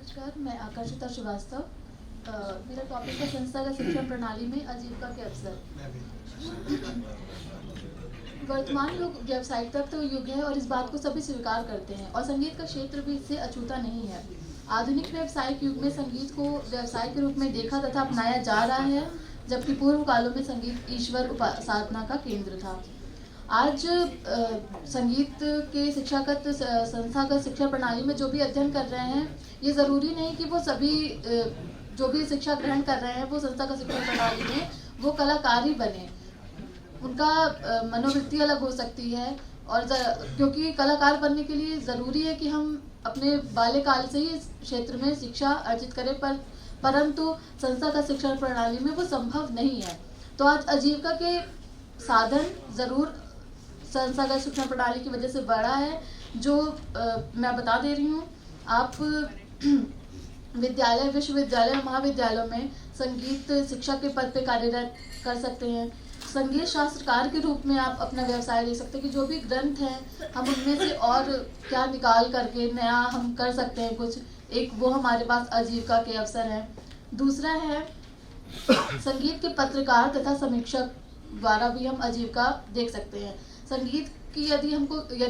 नमस्कार, मैं आकर्षिता श्रीवास्तव। मेरा टॉपिक है संस्थागत शिक्षण प्रणाली में आजीविका के अवसर। वर्तमान युग व्यावसायिकता तो युग है और इस बात को सभी स्वीकार करते हैं और संगीत का क्षेत्र भी इससे अछूता नहीं है। आधुनिक व्यावसायिक युग में संगीत को व्यवसाय के रूप में देखा तथा अपनाया जा रहा है, जबकि पूर्व कालों में संगीत ईश्वर उपासना का केंद्र था। आज संगीत के शिक्षागत संस्थागत शिक्षा प्रणाली में जो भी अध्ययन कर रहे हैं, ये ज़रूरी नहीं कि वो सभी जो भी शिक्षा ग्रहण कर रहे हैं वो संस्थागत शिक्षा प्रणाली में वो कलाकार ही बने। उनका मनोवृत्ति अलग हो सकती है और क्योंकि कलाकार बनने के लिए ज़रूरी है कि हम अपने बाल्यकाल से ही इस क्षेत्र में शिक्षा अर्जित करें, परंतु संस्थागत शिक्षा प्रणाली में वो संभव नहीं है। तो आज आजीविका के साधन ज़रूर संस्थागत शिक्षण प्रणाली की वजह से बढ़ा है, जो मैं बता दे रही हूँ। आप विद्यालय, विश्वविद्यालय, महाविद्यालयों में संगीत शिक्षक के पद पे कार्यरत कर सकते हैं। संगीत शास्त्रकार के रूप में आप अपना व्यवसाय ले सकते हैं कि जो भी ग्रंथ हैं हम उनमें से और क्या निकाल करके नया हम कर सकते हैं कुछ, एक वो हमारे पास आजीविका के अवसर हैं। दूसरा है संगीत के पत्रकार तथा समीक्षक द्वारा भी हम आजीविका देख सकते हैं। संगीत की यदि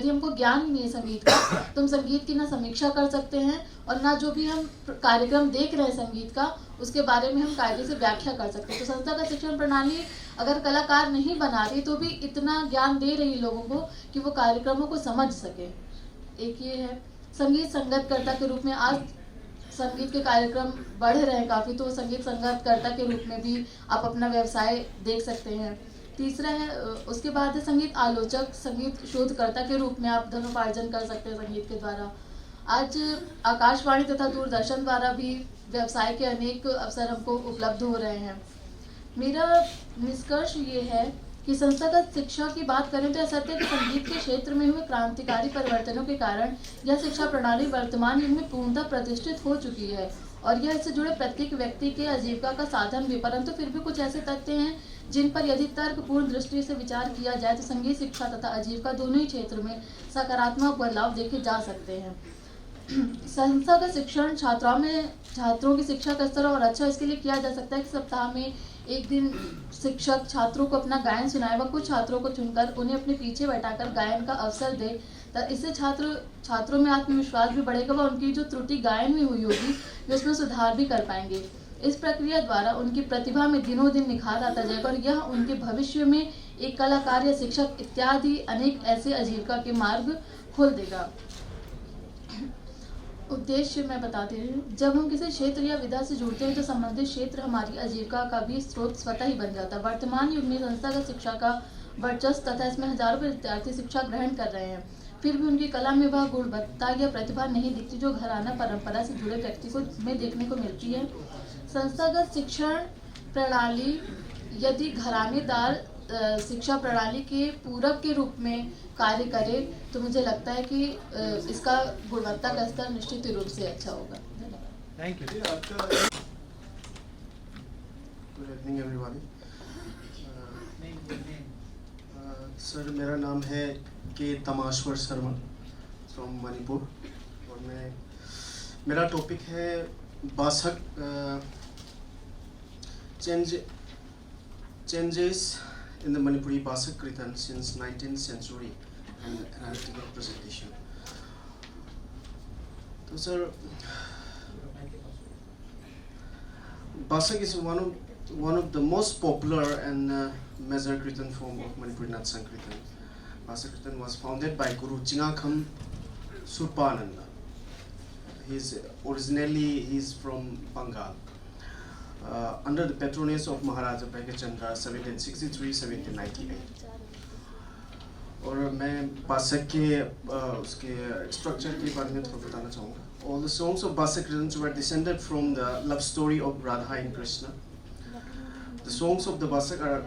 हमको ज्ञान ही नहीं है संगीत का, तो हम संगीत की ना समीक्षा कर सकते हैं और ना जो भी हम कार्यक्रम देख रहे हैं संगीत का उसके बारे में हम कायदे से व्याख्या कर सकते हैं। तो संस्थागत शिक्षण प्रणाली अगर कलाकार नहीं बना रही तो भी इतना ज्ञान दे रही लोगों को कि वो कार्यक्रमों को समझ सके। एक ये है। संगीत संगतकर्ता के रूप में आज संगीत के कार्यक्रम बढ़ रहे हैं काफ़ी, तो संगीत संगतकर्ता के रूप में भी आप अपना व्यवसाय देख सकते हैं। तीसरा है, उसके बाद है संगीत आलोचक, संगीत शोधकर्ता के रूप में आप धनोपार्जन कर सकते हैं संगीत के द्वारा। आज आकाशवाणी तथा दूरदर्शन द्वारा भी व्यवसाय के अनेक अवसर हमको उपलब्ध हो रहे हैं। मेरा निष्कर्ष ये है कि संस्थागत शिक्षा की बात करें तो सत्य है कि संगीत के क्षेत्र में हुए क्रांतिकारी परिवर्तनों के कारण यह शिक्षा प्रणाली वर्तमान युग में पूर्णतः प्रतिष्ठित हो चुकी है और यह इससे जुड़े प्रत्येक व्यक्ति के आजीविका का साधन भी। परंतु फिर भी कुछ ऐसे तथ्य हैं जिन पर यदि तर्कपूर्ण दृष्टि से विचार किया जाए तो संगीत शिक्षा तथा आजीविका दोनों ही क्षेत्र में सकारात्मक बदलाव देखे जा सकते हैं। संस्थागत शिक्षण छात्रों की शिक्षा का स्तर और अच्छा इसके लिए किया जा सकता है कि सप्ताह में एक दिन शिक्षक छात्रों को अपना गायन सुनाए व कुछ छात्रों को चुनकर उन्हें अपने पीछे बैठाकर गायन का अवसर दे। इससे छात्रों में आत्मविश्वास भी बढ़ेगा व उनकी जो त्रुटि गायन में हुई होगी वे उसमें सुधार भी कर पाएंगे। इस प्रक्रिया द्वारा उनकी प्रतिभा में दिनों दिन निखार आता जाएगा और यह उनके भविष्य में एक कलाकार या शिक्षक इत्यादि अनेक ऐसे आजीविका के मार्ग खोल देगा। उद्देश्य मैं बता दे रही हूँ। जब हम किसी क्षेत्र या विधा से जुड़ते हैं तो संबंधित क्षेत्र हमारी आजीविका का भी स्रोत स्वतः ही बन जाता है। वर्तमान युग में संस्थागत शिक्षा का वर्चस्व तथा इसमें हजारों विद्यार्थी शिक्षा ग्रहण कर रहे हैं, फिर भी उनकी कला में वह गुणवत्ता या प्रतिभा नहीं दिखती जो घराना परंपरा से जुड़े व्यक्ति को में देखने को मिलती है। संस्थागत शिक्षण प्रणाली यदि घरानेदार शिक्षा प्रणाली के पूरक के रूप में कार्य करे तो मुझे लगता है कि इसका गुणवत्ता का स्तर निश्चित रूप से अच्छा होगा। Thank you. Good evening everybody. Sir, मेरा नाम है के तमाश्वर शर्मा फ्रॉम मणिपुर और मेरा टॉपिक है बासक changes in the Manipuri Basak Kirtan since 19th century and analytical presentation. So sir, Basak is one of the most popular and major Kirtan form of Manipuri Nat Sankirtan. Basak Kirtan was founded by Guru Chingakham Surpananda. He's from Bengal. Under the patronage of Maharaja Bhagyachandra 1763-1798. और मैं बासक के उसके structure के बारे में थोड़ा बताना चाहूँगा। All the songs of Basak Kirtans were descended from the love story of Radha and Krishna. The songs of the Basak are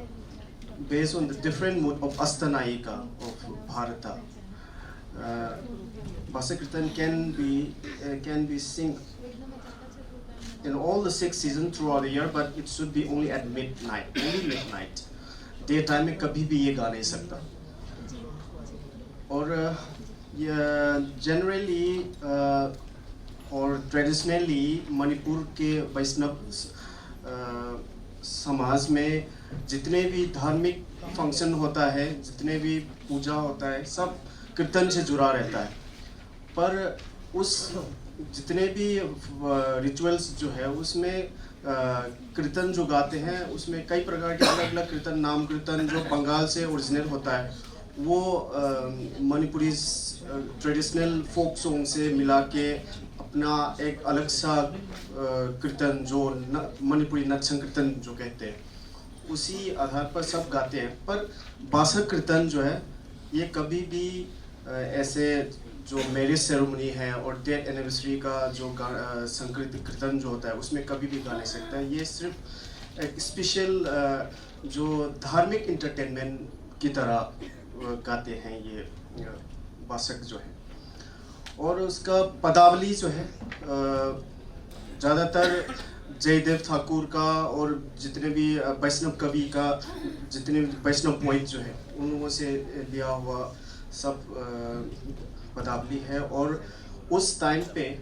based on the different mood of Astanayika of Bharata. Basak Kirtan can be sing in all the 6 seasons throughout the year, but it should be only at midnight. Daytime में कभी भी ये गा नहीं सकता। और generally or traditionally Manipur के वैष्णव समाज में जितने भी धार्मिक फंक्शन होता है, जितने भी पूजा होता है, सब कीर्तन से जुड़ा रहता है। पर उस जितने भी रिचुअल्स जो है उसमें कीर्तन जो गाते हैं उसमें कई प्रकार के अलग अलग कीर्तन, नाम कीर्तन जो बंगाल से ओरिजिनल होता है वो मणिपुरी ट्रेडिशनल फोक सॉन्ग से मिला के अपना एक अलग सा कीर्तन जो मणिपुरी नत्संग कीर्तन जो कहते हैं उसी आधार पर सब गाते हैं। पर बासक कीर्तन जो है ये कभी भी ऐसे जो मैरिज सेरेमनी है और डेथ एनिवर्सरी का जो संगीत कीर्तन जो होता है उसमें कभी भी गा नहीं सकता। ये सिर्फ एक स्पेशल जो धार्मिक इंटरटेनमेंट की तरह गाते हैं ये बासक जो है। और उसका पदावली जो है ज़्यादातर जयदेव ठाकुर का और जितने भी वैष्णव कवि का, जितने वैष्णव पोइट जो है उन लोगों से लिया हुआ सब पदावली है। और उस टाइम पे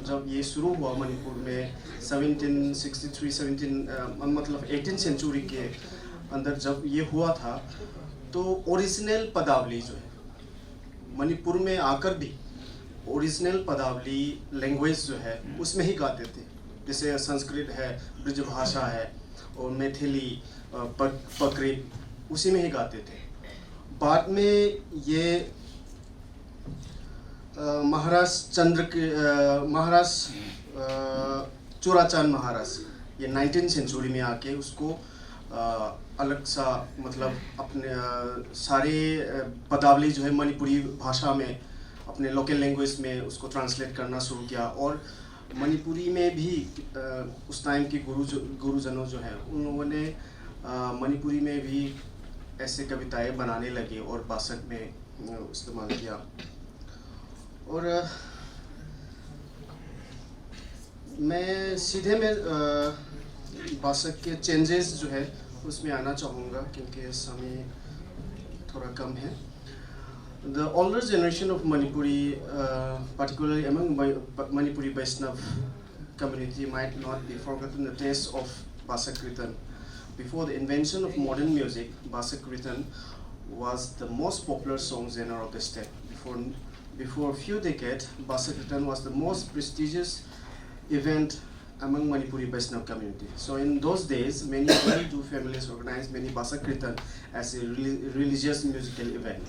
जब ये शुरू हुआ मणिपुर में 18th सेंचुरी के अंदर जब ये हुआ था तो ओरिजिनल पदावली जो है मणिपुर में आकर भी ओरिजिनल पदावली लैंग्वेज जो है उसमें ही गाते थे। जैसे संस्कृत है, ब्रज भाषा है और मैथिली, पकरित उसी में ही गाते थे। बाद में ये महाराज चूड़ाचांद महाराज ये 19th सेंचुरी में आके उसको अलग सा मतलब अपने सारे पदावली जो है मणिपुरी भाषा में अपने लोकल लैंग्वेज में उसको ट्रांसलेट करना शुरू किया। और मणिपुरी में भी उस टाइम के गुरुजनों जो हैं उन लोगों ने मणिपुरी में भी ऐसे कविताएं बनाने लगे और बासक में इस्तेमाल किया। और मैं सीधे में बासक के चेंजेस जो है उसमें आना चाहूँगा क्योंकि समय थोड़ा कम है। The older generation of Manipuri, particularly among Manipuri Vaishnav community, might not be forgotten the taste of Basak Kirtan. Before the invention of modern music, Basak Kirtan was the most popular song genre of the state. Before a few decades, Basak Kirtan was the most prestigious event among Manipuri Vaishnav community. So in those days, many well-to-do families organized many Basak Kirtan as a religious musical event.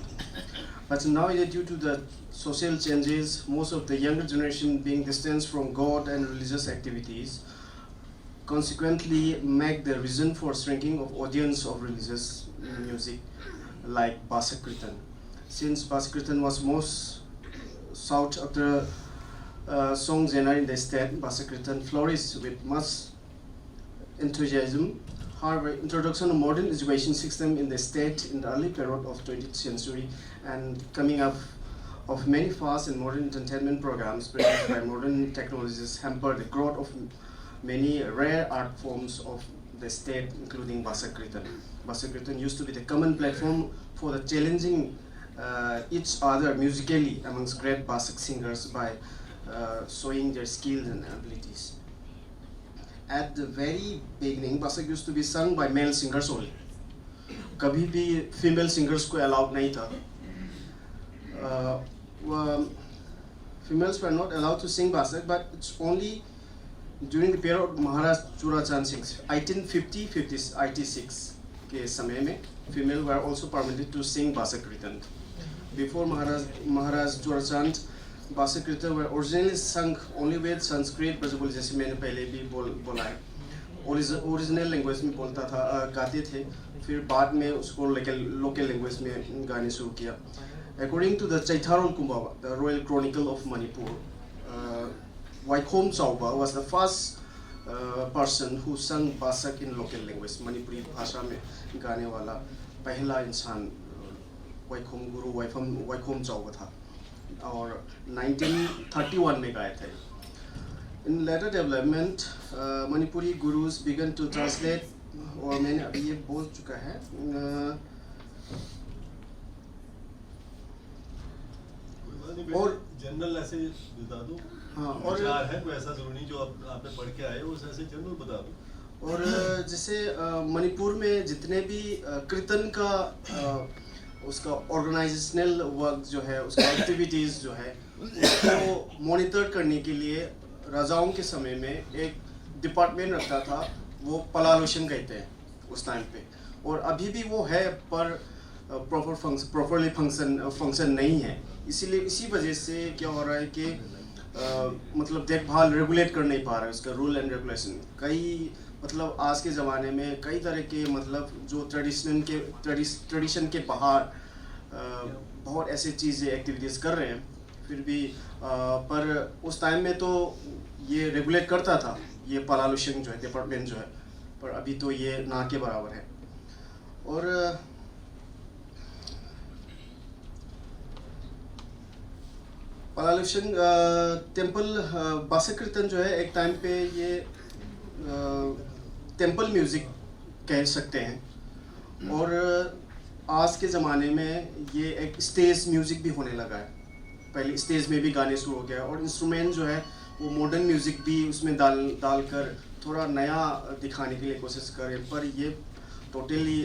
But now, due to the social changes, most of the younger generation being distanced from God and religious activities, consequently make the reason for shrinking of audience of religious music like Basak Kirtan. Since Basak Kirtan was most sought after song genre in the state, Basak Kirtan flourished with much enthusiasm. However, introduction of modern education system in the state in the early period of 20th century and coming up of many fast and modern entertainment programs produced by modern technologies hampered the growth of many rare art forms of the state, including Basak Kirtan. Basak Kirtan used to be the common platform for the challenging each other musically amongst great Basak singers by showing their skills and abilities. At the very beginning, Basak used to be sung by male singers only. कभी भी female singers को allowed नहीं था. Females were not allowed to sing Basak, but it's only during the period of Maharaj Churachan Singh's 1850-56 के समय में female were also permitted to sing Basak Kirtan. Before Maharaj Churachan, Basak Kirtan were originally sung only with Sanskrit, Brajabuli जैसे मैंने पहले भी बोला है. Original language में बोलता था, गाते थे. फिर बाद में उसको लोकल लैंग्वेज में गाने शुरू किया. According to the Chaitharol Kumbhava, the Royal Chronicle of Manipur, Waikhom Chauba was the first person who sang Basak in local language. Manipuri भाषा में गाने वाला पहला इंसान Waikhom गुरु Waikhom Chauba था और 1931 में गाए थे. In later development, Manipuri gurus began to translate, और मैंने अभी ये बोल चुका है, और जनरल ऐसे बता दो। हाँ, और विचार है कोई ऐसा जरूरी नहीं जो आपने पढ़ के आए हो, उस ऐसे जनरल बता दो। और जैसे मणिपुर में जितने भी कीर्तन का उसका ऑर्गेनाइजेशनल वर्क जो है, उसका एक्टिविटीज़ जो है, उसको मॉनिटर करने के लिए राजाओं के समय में एक डिपार्टमेंट रखता था, वो पलालोशन कहते हैं उस टाइम पे। और अभी भी वो है, पर प्रॉपरली फंक्शन नहीं है। इसीलिए इसी वजह से क्या हो रहा है कि मतलब देखभाल रेगुलेट कर नहीं पा रहा है उसका रूल एंड रेगुलेशन। कई मतलब आज के ज़माने में कई तरह के मतलब जो ट्रेडिशन के बाहर बहुत ऐसे चीज़ें एक्टिविटीज़ कर रहे हैं, फिर भी पर उस टाइम में तो ये रेगुलेट करता था ये पलालोशन जो है डिपार्टमेंट जो है, पर अभी तो ये ना के बराबर है। और पलालोशन टेम्पल बासक कीर्तन जो है एक टाइम पे ये टेम्पल म्यूज़िक कह सकते हैं, और आज के ज़माने में ये एक स्टेज म्यूज़िक भी होने लगा है। पहले स्टेज में भी गाने शुरू हो गया, और इंस्ट्रूमेंट जो है वो मॉडर्न म्यूज़िक भी उसमें डालकर थोड़ा नया दिखाने के लिए कोशिश करें, पर ये टोटली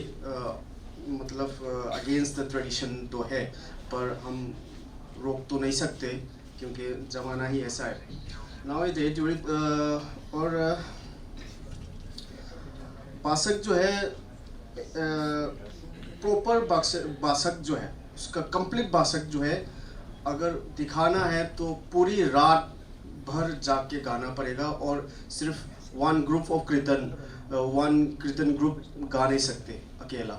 मतलब अगेंस्ट द ट्रेडिशन तो है, पर हम रोक तो नहीं सकते क्योंकि ज़माना ही ऐसा है। नाउ इट और बासक जो है प्रॉपर बासक जो है, उसका कंप्लीट बासक जो है अगर दिखाना है तो पूरी रात भर जाग के गाना पड़ेगा, और सिर्फ वन कीर्तन ग्रुप गा नहीं सकते अकेला,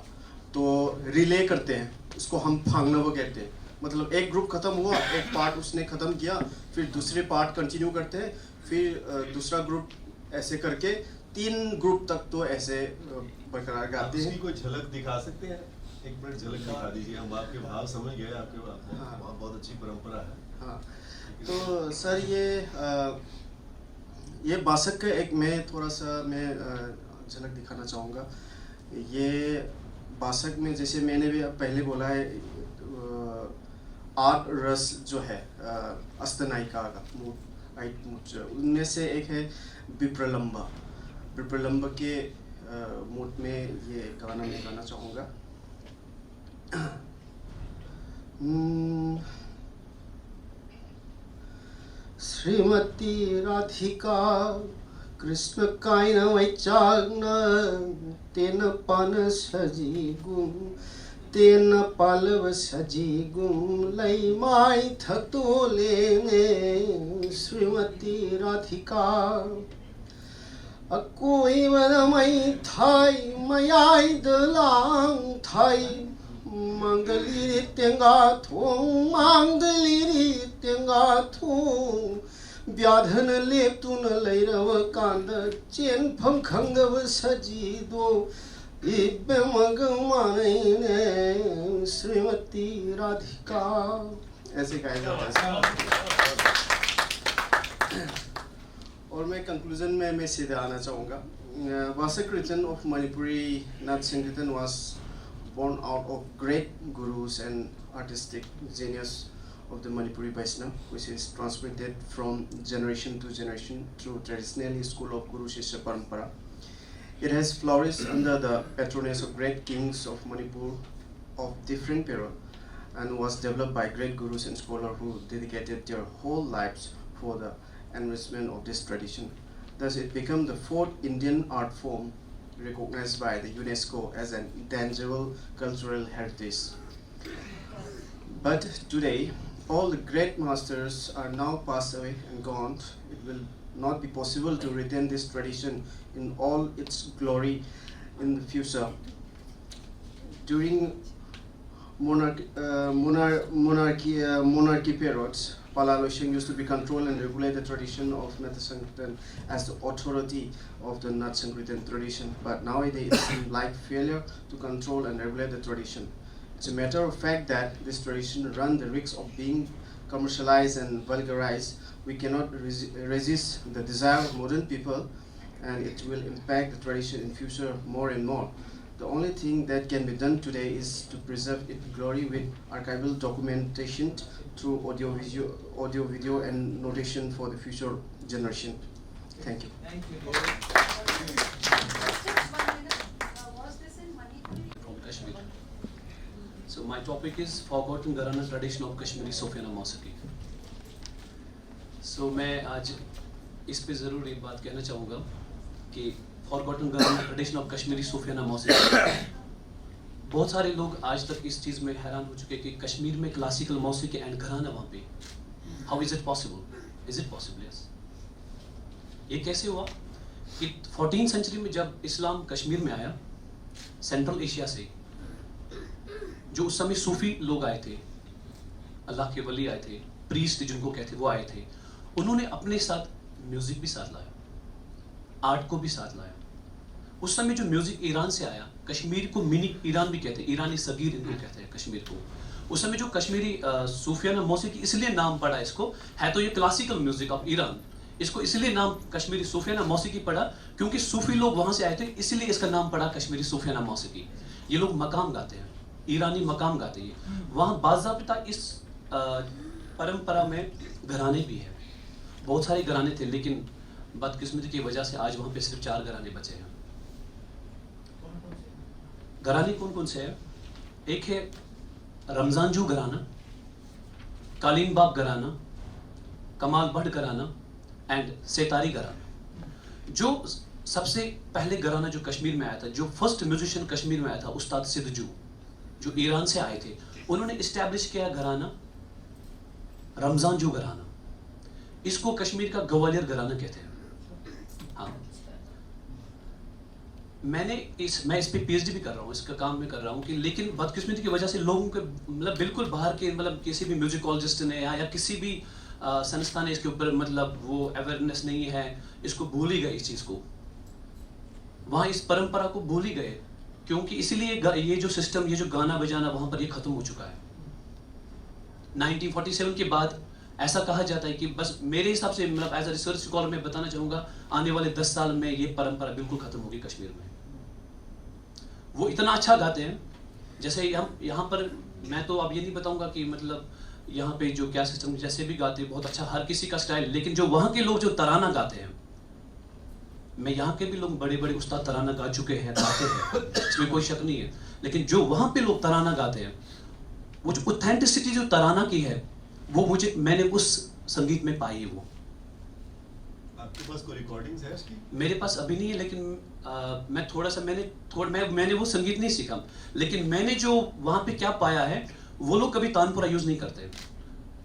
तो रिले करते हैं, उसको हम फांगनव कहते हैं। मतलब एक ग्रुप खत्म हुआ, एक पार्ट उसने ख़त्म किया, फिर दूसरे पार्ट कंटिन्यू करते हैं, फिर दूसरा ग्रुप, ऐसे करके 3 ग्रुप तक तो ऐसे बरकरार गाते हैं। कोई झलक दिखा सकते हैं? एक मिनट झलक दिखा दीजिए, हम आपके भाव समझ गए, आपके भाव। हाँ, बहुत अच्छी परंपरा है। हाँ, तो सर ये बासक का एक मैं थोड़ा सा झलक दिखाना चाहूँगा। ये बासक में जैसे मैंने भी पहले बोला है, 8 रस जो है अष्टनायिका का उनमें से एक है विप्रलंबा। विप्रलंबा के मूड में ये गाना मैं गाना चाहूँगा। श्रीमती राधिका कृष्ण कायन वैचाग्न तेन पान सजी गुम तेन पालव सजी गुम लई माई थतोले श्रीमती राधिका कोई वनमई थाई मयाई दलांग थाई मंगली तेंगा थो मंगली तेंगा थो व्याधन लेप्तुन लैरव कांद चेन फंखंगव सजी दो इब्बे मग माने श्रीमती राधिका, ऐसे गाया जाता है। और मैं कंक्लूजन में मैं सीधे आना चाहूँगा। Basak Kirtan of Manipuri Nath Sankirtan was born out of great gurus and artistic genius of the Manipuri Vaishnava, which is transmitted from generation to generation through traditional school of Guru Shishya Parampara. It has flourished under the patronage of great kings of Manipur of different period, and was developed by great gurus and scholars who dedicated their whole lives for the enrichment of this tradition. Thus, it became the 4th Indian art form recognized by the UNESCO as an intangible cultural heritage. But today, all the great masters are now passed away and gone. It will not be possible to retain this tradition in all its glory in the future. During monarchy periods, Palaloshing used to be controlled and regulate the tradition of Nath Sankirtan as the authority of the Nath Sankirtan tradition. But nowadays it seems like failure to control and regulate the tradition. It's a matter of fact that this tradition runs the risk of being commercialized and vulgarized. We cannot resist the desire of modern people, and it will impact the tradition in future more and more. The only thing that can be done today is to preserve its glory with archival documentation through audio, video, and notation for the future generation. Thank you. Thank you. Was this in Manipuri? From Kashmir. So my topic is forgotten Gharana tradition of Kashmiri Sophiana Mausiqui. So मैं आज इस पे ज़रूर एक बात कहना चाहूँगा कि फॉरगॉटन घराना ट्रेडिशन ऑफ कश्मीरी सूफियाना मौसीकी। बहुत सारे लोग आज तक इस चीज़ में हैरान हो चुके कि कश्मीर में क्लासिकल मौसीकी एंड घराना वहाँ पे, how is it possible? Is it possible? Yes. ये कैसे हुआ कि 14th सेंचुरी में जब इस्लाम कश्मीर में आया सेंट्रल एशिया से, जो उस समय सूफी लोग आए थे, अल्लाह के वली आए थे, प्रीस्ट जिनको कहते वो आए थे, उन्होंने अपने साथ म्यूजिक भी साथ लाया, आर्ट को भी साथ लाया। उस समय जो म्यूजिक ईरान से आया, कश्मीर को मिनी ईरान भी कहते हैं, ईरानी सगीर इनको कहते हैं कश्मीर को। उस समय जो कश्मीरी सूफियाना मौसीकी इसलिए नाम पड़ा इसको, है तो ये क्लासिकल म्यूजिक ऑफ ईरान, इसको इसलिए नाम कश्मीरी सूफियाना मौसीकी पड़ा क्योंकि सूफी लोग वहां से आए थे, इसलिए इसका नाम पड़ा कश्मीरी सूफियाना मौसीकी। ये लोग मकाम गाते हैं, ईरानी मकाम गाते हैं। वहाँ बाज़ाब्ता इस परंपरा में घराने भी हैं, बहुत सारे घराने थे, लेकिन बदकिस्मती की वजह से आज वहाँ पे सिर्फ 4 घराने बचे हैं। घराने कौन कौन से हैं? एक है रमजानजू घराना, कालीन बाग घराना, कमाल भट्ट घराना एंड सेतारी घराना। जो सबसे पहले घराना जो कश्मीर में आया था, जो फर्स्ट म्यूजिशियन कश्मीर में आया था, उस्ताद सिद्धजू, जो ईरान से आए थे, उन्होंने इस्टेब्लिश किया घराना रमजानजू घराना। इसको कश्मीर का ग्वालियर घराना कहते हैं। हाँ, मैं इस पे पीएचडी भी कर रहा हूँ, इसका काम में कर रहा हूँ कि लेकिन बदकिस्मती की वजह से लोगों के मतलब बिल्कुल बाहर के मतलब किसी भी म्यूजिकोलॉजिस्ट ने या किसी भी संस्था ने इसके ऊपर मतलब वो अवेयरनेस नहीं है, इसको भूल ही गए इस चीज़ को, वहाँ इस परंपरा को भूल ही गए, क्योंकि इसीलिए ये जो सिस्टम, ये जो गाना बजाना वहाँ पर ये ख़त्म हो चुका है। 1947 के बाद ऐसा कहा जाता है कि बस मेरे हिसाब से मतलब एज अ रिसर्च स्कॉलर मैं बताना चाहूँगा, आने वाले 10 साल में ये परंपरा बिल्कुल ख़त्म होगी कश्मीर में। वो इतना अच्छा गाते हैं, जैसे हम यहाँ पर, मैं तो अब ये नहीं बताऊँगा कि मतलब यहाँ पे जो क्या सिस्टम जैसे भी गाते हैं बहुत अच्छा, हर किसी का स्टाइल, लेकिन जो वहाँ के लोग जो तराना गाते हैं, मैं यहाँ के भी लोग बड़े बड़े उस्ताद तराना गा चुके हैं, गाते हैं, इसमें कोई शक नहीं है, लेकिन जो वहाँ पे लोग तराना गाते हैं, वो जो ऑथेंटिसिटी जो तराना की है, वो मैंने उस संगीत में पाई है। वो आपके पास कोई रिकॉर्डिंग्स है उसकी? मेरे पास अभी नहीं है, लेकिन मैं थोड़ा सा मैंने वो संगीत नहीं सीखा, लेकिन मैंने जो वहाँ पे क्या पाया है, वो लोग कभी तानपुरा यूज नहीं करते।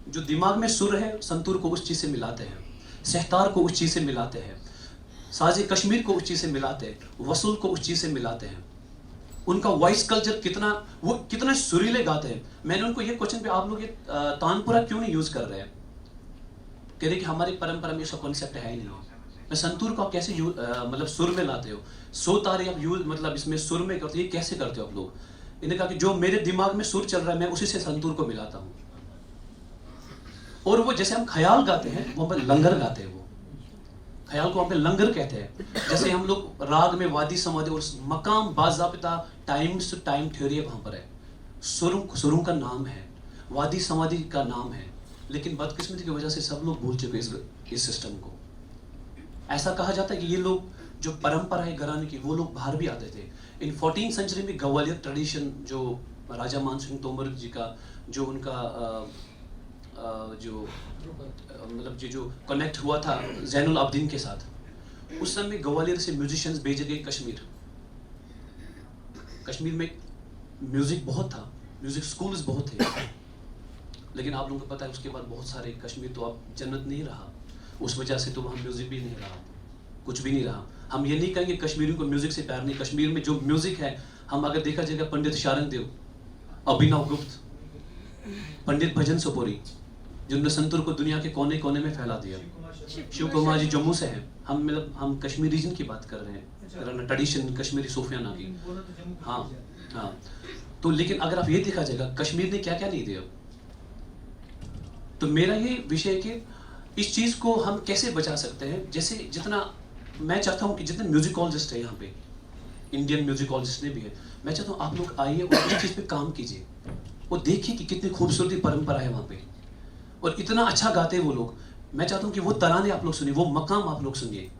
जो दिमाग में सुर है, संतूर को उस चीज से मिलाते हैं, सहतार को उस चीज से मिलाते हैं, साजे कश्मीर को उस चीज से मिलाते हैं, वसूल को उस चीज से मिलाते हैं। उनका वॉइस कल्चर कितना सुरीले गाते हैं। मैंने उनको ये क्वेश्चन पे, आप लोग ये तानपुरा क्यों नहीं यूज कर रहे हैं? कह रहे कि हमारी परंपरा में इसका कॉन्सेप्ट है ही नहीं। मैं संतूर को आप कैसे मतलब सुर में लाते हो, सो तारे आप यूज मतलब इसमें सुर में करते हो, ये कैसे करते हो आप लोग? इन्हें कहा कि जो मेरे दिमाग में सुर चल रहा है मैं उसी से संतूर को मिलाता हूँ। और वो जैसे हम ख्याल गाते हैं, वो हम लंगर गाते हैं, वो ख्याल को हम पे लंगर कहते हैं। जैसे हम लोग राग में वादी समाधि और मकाम बाज़ाब्ता टाइम टू टाइम थ्योरी वहाँ पर है, सुरों का नाम है, वादी समाधि का नाम है, लेकिन बदकिस्मती की वजह से सब लोग भूल चुके इस सिस्टम को। ऐसा कहा जाता है कि ये लोग जो परंपरा है घराने की, वो लोग बाहर भी आते थे। इन 14th सेंचुरी में ग्वालियर ट्रेडिशन जो राजा मान सिंह तोमर जी का जो उनका जो मतलब जो कनेक्ट हुआ था जैनुल आबदीन के साथ, उस समय ग्वालियर से म्यूजिशियंस भेजे गए कश्मीर। कश्मीर में म्यूजिक बहुत था, म्यूजिक स्कूल्स बहुत थे, लेकिन आप लोगों को पता है उसके बाद बहुत सारे कश्मीर तो अब जन्नत नहीं रहा, उस वजह से तो वहाँ म्यूजिक भी नहीं रहा, कुछ भी नहीं रहा। हम ये नहीं कहेंगे कश्मीरियों को म्यूजिक से प्यार नहीं, कश्मीर में जो म्यूजिक है, हम अगर देखा जाएगा पंडित शारंग देव, अभिनव गुप्त, पंडित भजन सोपोरी, जिन्होंने संतूर को दुनिया के कोने कोने में फैला दिया। शिव कुमार जी जम्मू से हैं, हम कश्मीर रीजन की बात कर रहे हैं, ट्रेडिशन कश्मीरी सूफियाना की। हाँ, तो लेकिन अगर आप ये देखा जाएगा कश्मीर ने क्या क्या नहीं दिया। तो मेरा ये विषय है कि इस चीज को हम कैसे बचा सकते हैं। जैसे जितना मैं चाहता हूँ कि जितने म्यूजिकोलॉजिस्ट है यहाँ पे, इंडियन म्यूजिकोलॉजिस्ट ने भी है। मैं चाहता हूँ आप लोग आइए और इस चीज़ पे काम कीजिए और देखिए कि कितनी खूबसूरती परंपरा है वहाँ पे और इतना अच्छा गाते हैं वो लोग। मैं चाहता हूँ कि वो तराने आप लोग सुनिए, वो मकाम आप लोग सुनिए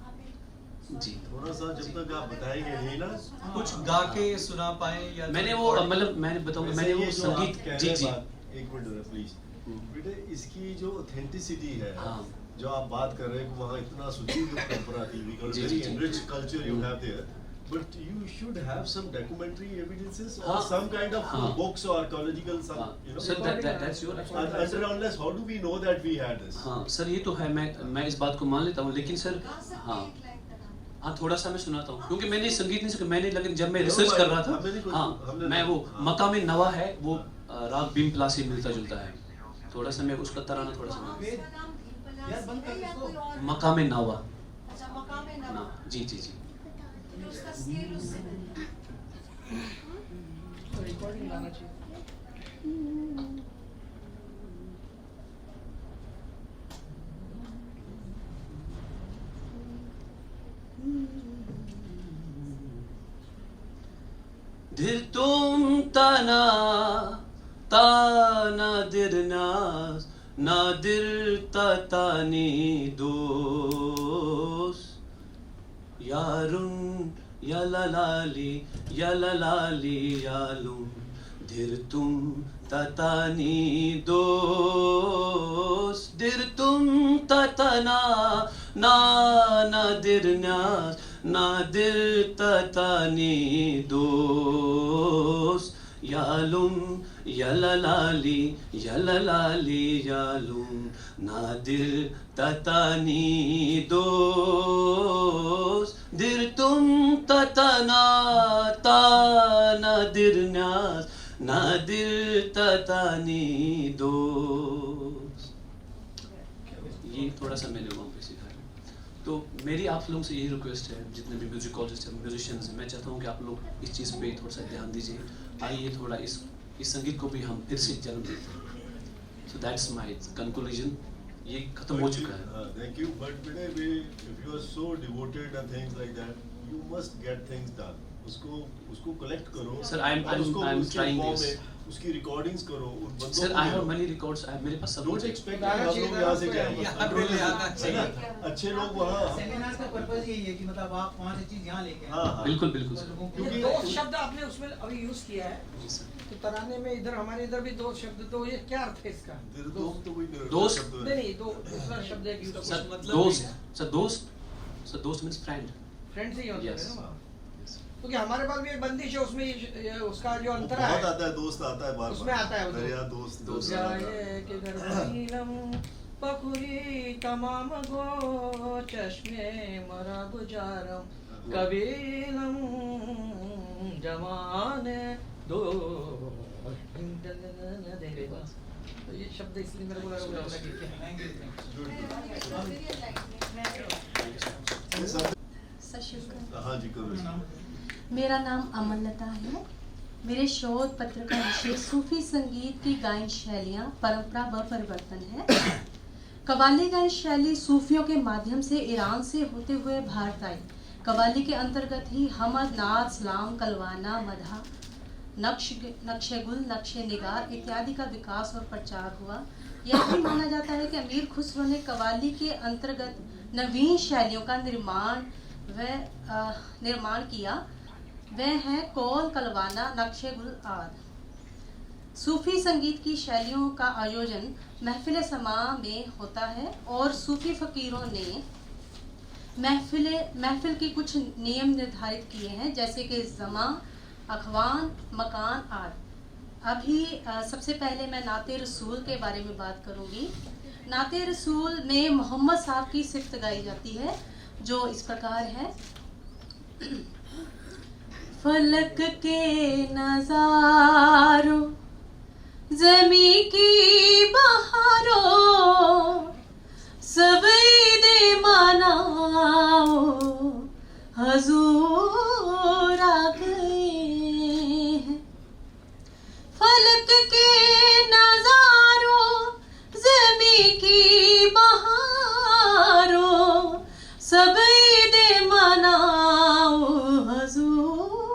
जी। थोड़ा सा जब तक आप बताएंगे नहीं ना, कुछ गा के सुना पाए या मैंने वो मतलब मैंने बताऊंगा, मैंने वो संगीत जी जी एक मिनट प्लीज बेटे, इसकी जो ऑथेंटिसिटी है, हाँ। जो आप बात कर रहे हैं कि वहाँ इतना सुदीर्घ परंपरा थी, बिकॉज़ जी, वेरी जी, जी। Enrich culture you have there, but you should have some documentary evidences और हाँ। सम काइंड ऑफ हाँ। बुक्स और आर्कियोलॉजिकल हाँ। Some, you know, sir that's your until unless how do we know that we had this? हाँ sir ये तो है, मैं इस बात को मान लेता हूँ, लेकिन सर गा सकते हाँ हैं एक लाइन का नाम। हाँ थोड़ा सा मैं सुनाता हूँ क्योंकि मैंने संगीत नहीं सीखा, मैंने लेकिन जब मैं No, रिसर्च कर रहा हमने नहीं था कुछ- हाँ हमने मैं नहीं- वो हाँ। मकाम नवा है वो राग बिम्पला से मिलता जुलता है, थोड़ा सा मैं उसका तराना थोड़ा वहाँ सा उसका नाम भीमपलासी यार, बंद कर है या इसको। कोई और? मकाम नवा अच्छा, मकामे ना नवा। जी जी जी। तो उसका स्केल उससे मिलता है। रिकॉर्डिंग लाना चाहिए। दिल तुम तना ताना दिरनास नादिर तानी दोस यारुन यललाली यालुम दिर तुम ततानी दोस दिर तुम ततना ना दिरनास नादिर ततानी दोस यालुम यललाली यालुम नादिर ततानी दोस दिर तुम ततना ताना दिरनास नादिर ततानी दोस। ये थोड़ा सा मैंने वहाँ पे सीखा है। तो मेरी आप लोगों से यही रिक्वेस्ट है, जितने भी म्यूजिकोलॉजिस्ट हैं, म्यूजिशियंस हैं, मैं चाहता हूँ कि आप लोग इस चीज़ पे थोड़ा सा ध्यान दीजिए। आइए थोड़ा इस संगीत को भी हम फिर से जन्म देते हैं। सो दैट्स माय कंक्लूजन, ये खत्म हो चुका है। Thank you, but today if you are so devoted and things like that, you must get things done. उसको कलेक्ट करो। Sir, I'm उसको उसके trying form this. में उसकी रिकॉर्डिंग्स करो, उन बंदों सर को I have low. Money records, मेरे पास सब Don't कुछ है। expect लाना कि हम चाहिए लोग था, यहाँ से आपको जाएंगे। यहाँ पे ले आना है चाहिए। ना? अच्छे लोग वहाँ। सेमिनार का पर्पस यही है कि मतलब आप वहाँ से चीज यहाँ लेके आए। हाँ, हाँ। बिल्कुल बिल्कुल तो सर। लोगों को क्योंकि- ये दो शब्द आपने उसमें अभी यूज किया है जी सर। तो तराने में इधर हमारे इधर भी दो शब्द, तो ये क्या अर्थ है इसका? निर्दोष तो कोई निर्दोष दोस्त। शब्द है। नहीं नहीं, दो दूसरा शब्द एक यूज सर मतलब दोस्त, सर दोस्त मींस फ्रेंड। फ्रेंड से ही होता Yes. है ना, क्योंकि हमारे पास भी एक बंदिश है उसमें ये उसका जो वो अंतरा बहुत है आता है, दोस्त आता है बार-बार। उसमें आता है वो दरिया दोस्त दोस्त आता है। जाए के घर नीलम पखुली तमाम गो चश्मे मरा गुजारम कबीलम जमाने दो तो ये शब्द इसलिए मेरे को लगा कि थैंक यू। ये सब- सत श्री अकाल। हाँ जी, करो। मेरा नाम अमनलता है। मेरे शोध पत्र का विषय सूफी संगीत की गायन शैलियाँ, परंपरा व परिवर्तन है। कव्वाली गायन शैली सूफियों के माध्यम से ईरान से होते हुए भारत आई। कव्वाली के अंतर्गत ही हमद, नाद, सलाम, कलवाना, मधा, नक्शेगुल, नक्शे निगार इत्यादि का विकास और प्रचार हुआ। यह भी माना जाता है कि अमीर खुसरो ने कव्वाली के अंतर्गत नवीन शैलियों का निर्माण किया। वह हैं कौल, कलवाना, नक्शेगुल आदि। सूफी संगीत की शैलियों का आयोजन महफिल समा में होता है और सूफी फकीरों ने महफिल के कुछ नियम निर्धारित किए हैं, जैसे कि जमा, अखवान, मकान आदि। अभी सबसे पहले मैं नाते रसूल के बारे में बात करूंगी। नाते रसूल में मोहम्मद साहब की सिफ्त गाई जाती है, जो इस प्रकार है। फलक के नजारों, ज़मी की बहारों, सवेदे मनाओ हजूर आ गए हैं। फलक के नजारों, ज़मी की बहारों, सवेदे मनाओ हजूर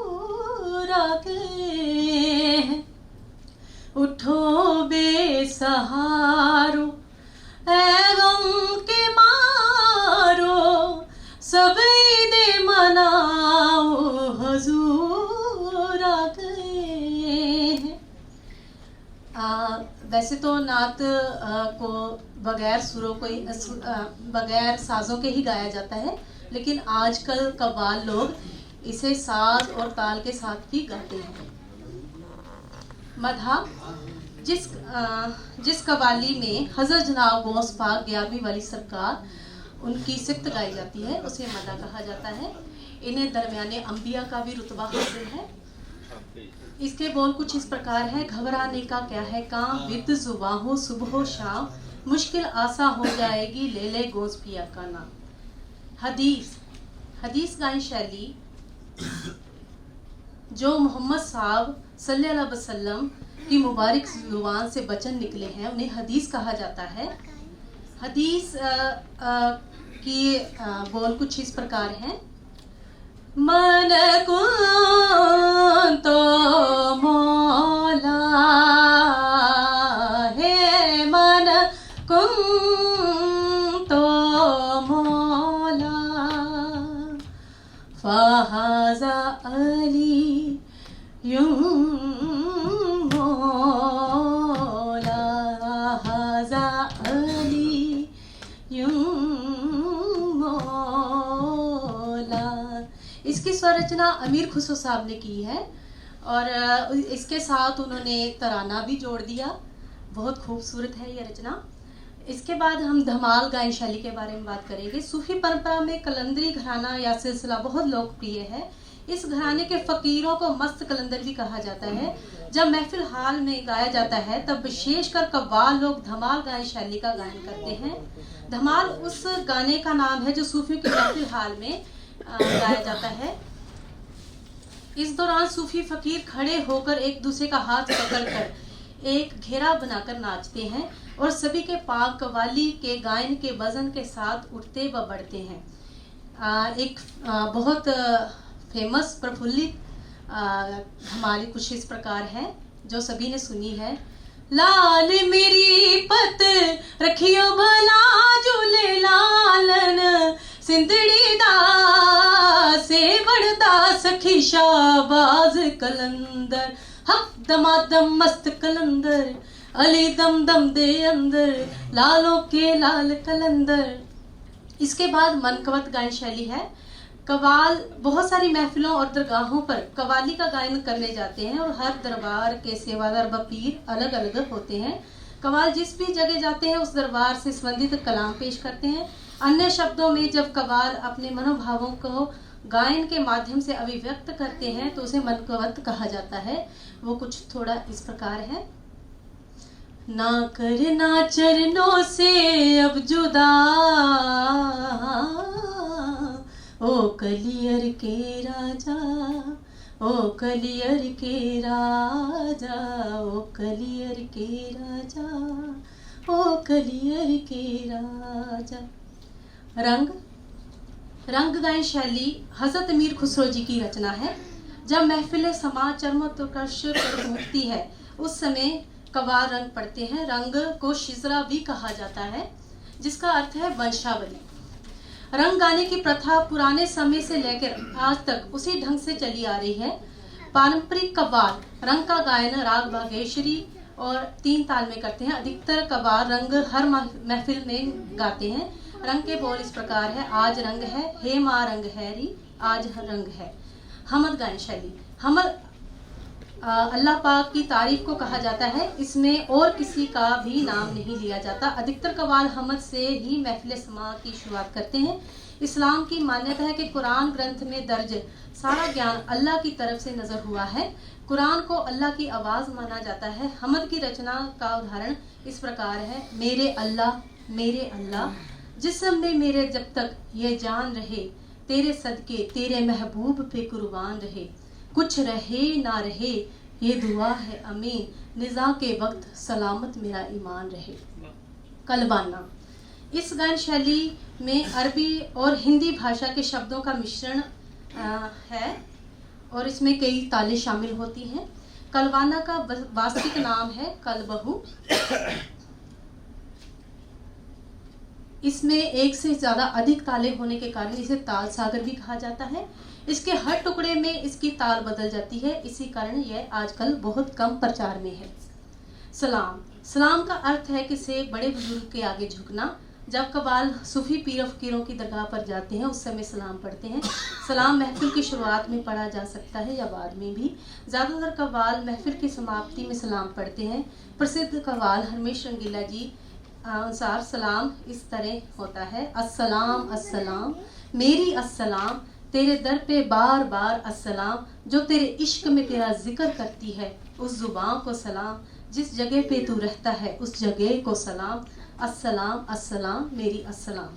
वैसे तो नात को बगैर सुरों को बगैर साजों के ही गाया जाता है, लेकिन आजकल कव्वाल लोग इसे साज और ताल के साथ भी गाते हैं। मधा जिस कव्वाली में हज़रत जनाब गौस पाक 11वीं वाली सरकार उनकी सिफ्त गाई जाती है उसे मदा कहा जाता है। इन्हें दरमियाने अंबिया का भी रुतबा हासिल है। इसके बोल कुछ इस प्रकार है। घबराने का क्या है काम, विद जुबां हो सुबह शाम, मुश्किल आसा हो जाएगी ले ले गोस पिया का नाम। हदीस गायन शैली जो मोहम्मद साहब सल्लल्लाहु अलैहि वसल्लम की मुबारक जुबान से वचन निकले हैं उन्हें हदीस कहा जाता है। हदीस की बोल कुछ इस प्रकार हैं। मन कुन तो मौला है, मन कुन तो मौला, फहाजा अली यूं मौला, हाजा अली यूं मौला। इसकी स्वरचना अमीर खुसरो साहब ने की है और इसके साथ उन्होंने तराना भी जोड़ दिया। बहुत खूबसूरत है ये रचना। इसके बाद हम धमाल गायन शैली के बारे में बात करेंगे। सूफी परंपरा में कलंदरी घराना या सिलसिला बहुत लोकप्रिय है। इस घराने के फकीरों को मस्त कलंदर भी कहा जाता है। जब महफिल हाल में गाया जाता है तब विशेषकर कव्वाल लोग धमाल गायन शैली का गायन करते हैं। धमाल उस गाने का नाम है जो सूफियों के महफिल हाल में गाया जाता है। इस दौरान सूफी फकीर खड़े होकर एक दूसरे का हाथ पकड़कर एक घेरा बनाकर नाचते हैं और सभी के पाक कव्वाली के गायन के वजन के साथ उठते व बढ़ते हैं। एक बहुत फेमस प्रफुल्लित हमारी कुछ इस प्रकार है जो सभी ने सुनी है। लाल मेरी पत रखियो भला झूले लालन, सिंधड़ी दा से बड़दा सखी शाबाज कलंदर, हक दमादम मस्त कलंदर, अली दम दम दे अंदर, लालों के लाल कलंदर। इसके बाद मनकवत गायन शैली है। कव्वाल बहुत सारी महफिलों और दरगाहों पर कव्वाली का गायन करने जाते हैं और हर दरबार के सेवादार व पीर अलग अलग होते हैं। कव्वाल जिस भी जगह जाते हैं उस दरबार से संबंधित कलाम पेश करते हैं। अन्य शब्दों में जब कव्वाल अपने मनोभावों को गायन के माध्यम से अभिव्यक्त करते हैं तो उसे मनकवत कहा जाता है। वो कुछ थोड़ा इस प्रकार है। ना करना चरणों से अब जुदा, ओ कलियर के राजा, ओ कलियर के राजा, ओ कलियर के राजा, ओ कलियर के राजा। रंग गायन शैली हजरत अमीर खुसरो जी की रचना है। जब महफिल समाज चरमोत्कर्ष पर पहुंचती है उस समय कव्वाल रंग पढ़ते हैं। रंग को शिजरा भी कहा जाता है जिसका अर्थ है वंशावली। रंग गाने की प्रथा पुराने समय से लेकर आज तक उसी ढंग से चली आ रही है। पारंपरिक कव्वाल रंग का गायन राग भागेश्वरी और 3 ताल में करते हैं। अधिकतर कव्वाल रंग हर महफिल में गाते हैं। रंग के बोल इस प्रकार है। आज रंग है, हे माँ रंग है री, आज रंग है। हमद गायन शैली। हमद अल्लाह पाक की तारीफ को कहा जाता है। इसमें और किसी का भी नाम नहीं लिया जाता। अधिकतर कव्वाल हमद से ही महफिल समा की शुरुआत करते हैं। इस्लाम की मान्यता है कि कुरान ग्रंथ में दर्ज सारा ज्ञान अल्लाह की तरफ से नजर हुआ है। कुरान को अल्लाह की आवाज़ माना जाता है। हमद की रचना का उदाहरण इस प्रकार है। मेरे अल्लाह जिस्म में मेरे जब तक ये जान रहे, तेरे सदके तेरे महबूब पे कुर्बान रहे, कुछ रहे ना रहे ये दुआ है अमीन, निज़ा के वक्त सलामत मेरा ईमान रहे। कलबाना। इस गायन शैली में अरबी और हिंदी भाषा के शब्दों का मिश्रण है और इसमें कई तालें शामिल होती हैं। कलबाना का वास्तविक नाम है कलबहू। इसमें एक से ज़्यादा अधिक तालें होने के कारण इसे ताल सागर भी कहा जाता है। इसके हर टुकड़े में इसकी ताल बदल जाती है, इसी कारण यह आजकल बहुत कम प्रचार में है। सलाम। सलाम का अर्थ है किसी बड़े बुजुर्ग के आगे झुकना। जब कवाल सूफी पीर फकीरों की दरगाह पर जाते हैं उस समय सलाम पढ़ते हैं। सलाम महफिल की शुरुआत में पढ़ा जा सकता है या बाद में भी। ज़्यादातर कवाल महफिल की समाप्ति में सलाम पढ़ते हैं। प्रसिद्ध कवाल हरमेश रंगीला जी अनुसार सलाम इस तरह होता है, अस्सलाम अस्सलाम मेरी अस्सलाम, तेरे दर पे बार बार अस्सलाम, जो तेरे इश्क में तेरा जिक्र करती है उस जुबान को सलाम, जिस जगह पे तू रहता है उस जगह को सलाम, अस्सलाम अस्सलाम मेरी अस्सलाम।